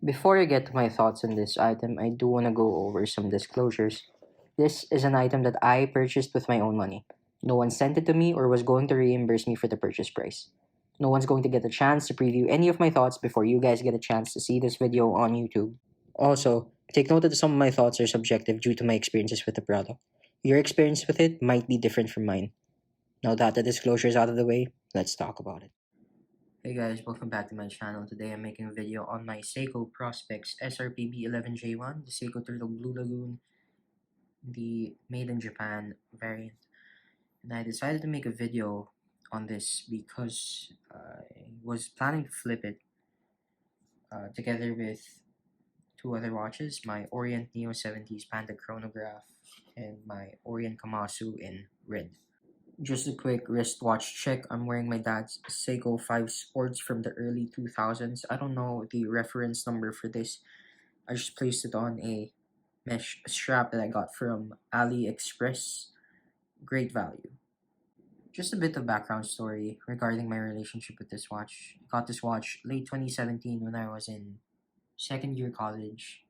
Before I get to my thoughts on this item, I do want to go over some disclosures. This is an item that I purchased with my own money. No one sent it to me or was going to reimburse me for the purchase price. No one's going to get a chance to preview any of my thoughts before you guys get a chance to see this video on YouTube. Also, take note that some of my thoughts are subjective due to my experiences with the product. Your experience with it might be different from mine. Now that the disclosure is out of the way, let's talk about it. Hey guys, welcome back to my channel. Today I'm making a video on my Seiko Prospex SRPB11J1, the Seiko Turtle Blue Lagoon, the made in Japan variant. And I decided to make a video on this because I was planning to flip it together with two other watches, my Orient Neo 70s Panda Chronograph and my Orient Kamasu in red. Just a quick wristwatch check. I'm wearing my dad's Seiko 5 Sports from the early 2000s. I don't know the reference number for this. I just placed it on a mesh strap that I got from AliExpress. Great value. Just a bit of background story regarding my relationship with this watch. I got this watch late 2017 when I was in second year college.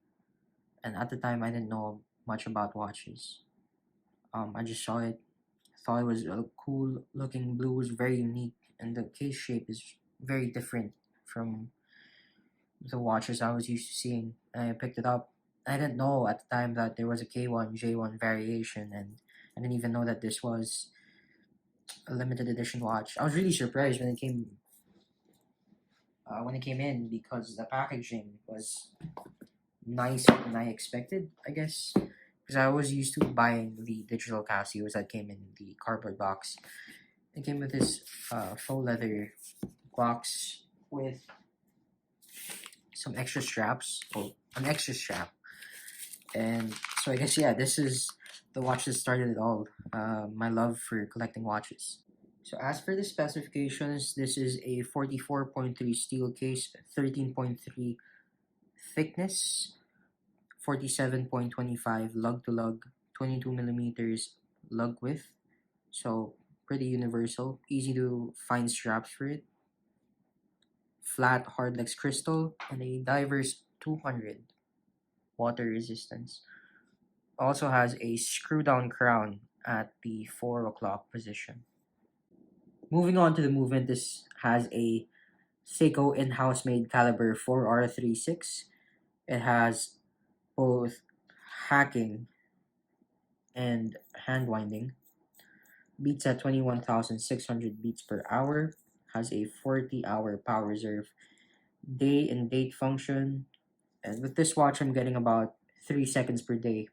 And at the time, I didn't know much about watches. I just saw it, thought it was a cool looking blue, was very unique, and the case shape is very different from the watches I was used to seeing. And I picked it up. I didn't know at the time that there was a K1 J1 variation, and I didn't even know that this was a limited edition watch. I was really surprised when it came in because the packaging was nicer than I expected, I guess. Because I was used to buying the digital Casios that came in the cardboard box. It came with this faux leather box with some extra straps, an extra strap. And so I guess, yeah, this is the watch that started it all, my love for collecting watches. So as for the specifications, this is a 44.3 steel case, 13.3 thickness, 47.25 lug to lug, 22 millimeters lug width. So pretty universal, easy to find straps for it. Flat hardlex crystal and a diverse 200 water resistance. Also has a screw down crown at the 4 o'clock position. Moving on to the movement, this has a Seiko in-house made caliber 4R36. It has both hacking and hand winding. Beats at 21,600 beats per hour. Has a 40-hour power reserve. Day and date function. And with this watch, I'm getting about 3 seconds per day.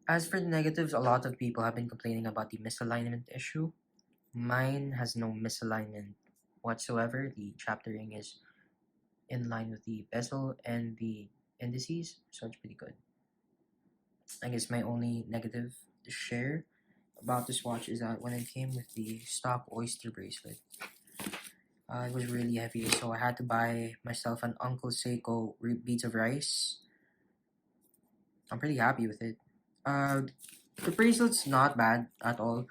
As for the negatives, a lot of people have been complaining about the misalignment issue. Mine has no misalignment whatsoever. The chaptering is in line with the bezel and the indices, so it's pretty good. I guess my only negative to share about this watch is that when it came with the stock oyster bracelet, it was really heavy, so I had to buy myself an Uncle Seiko beads of rice. I'm pretty happy with it. The bracelet's not bad at all.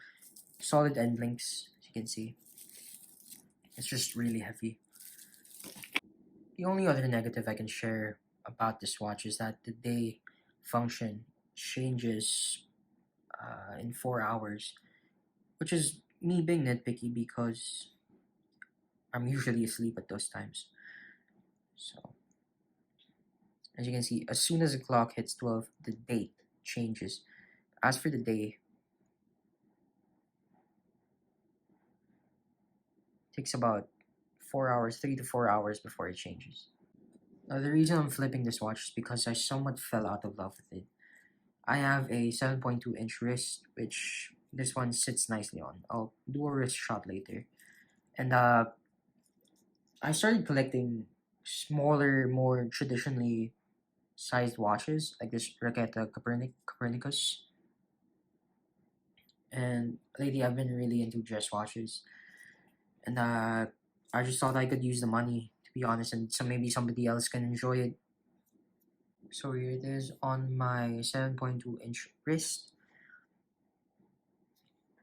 Solid end links, as you can see. It's just really heavy. The only other negative I can share about this watch is that the day function changes in 4 hours, which is me being nitpicky because I'm usually asleep at those times. So, as you can see, as soon as the clock hits 12, the date changes. As for the day, it takes about 4 hours, 3 to 4 hours before it changes. Now, the reason I'm flipping this watch is because I somewhat fell out of love with it. I have a 7.2-inch wrist, which this one sits nicely on. I'll do a wrist shot later. And I started collecting smaller, more traditionally sized watches, like this Raqueta Copernicus. And lately I've been really into dress watches. And I just thought I could use the money, to be honest, and so maybe somebody else can enjoy it. So here it is on my 7.2-inch wrist.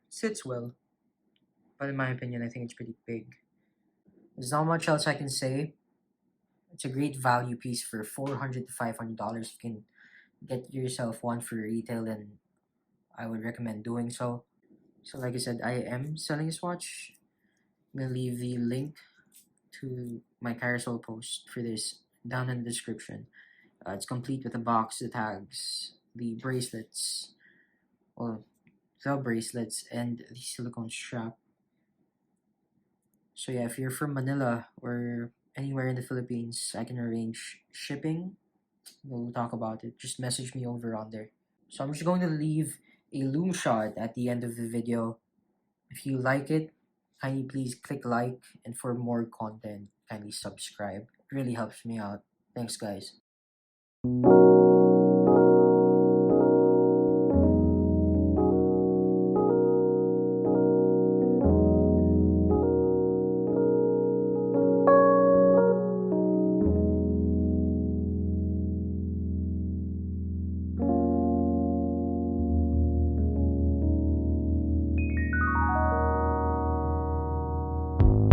Sits well, but in my opinion, I think it's pretty big. There's not much else I can say. It's a great value piece for $400 to $500. You can get yourself one for retail, and I would recommend doing so. So like I said, I am selling this watch. I'm gonna leave the link to my carousel post for this down in the description. It's complete with a box, the tags, the bracelets, well, the bracelets, and the silicone strap. So yeah, if you're from Manila or anywhere in the Philippines, I can arrange shipping. We'll talk about it. Just message me over on there. So I'm just going to leave a loom shot at the end of the video. If you like it, kindly please click like, and for more content, kindly subscribe. It really helps me out. Thanks, guys.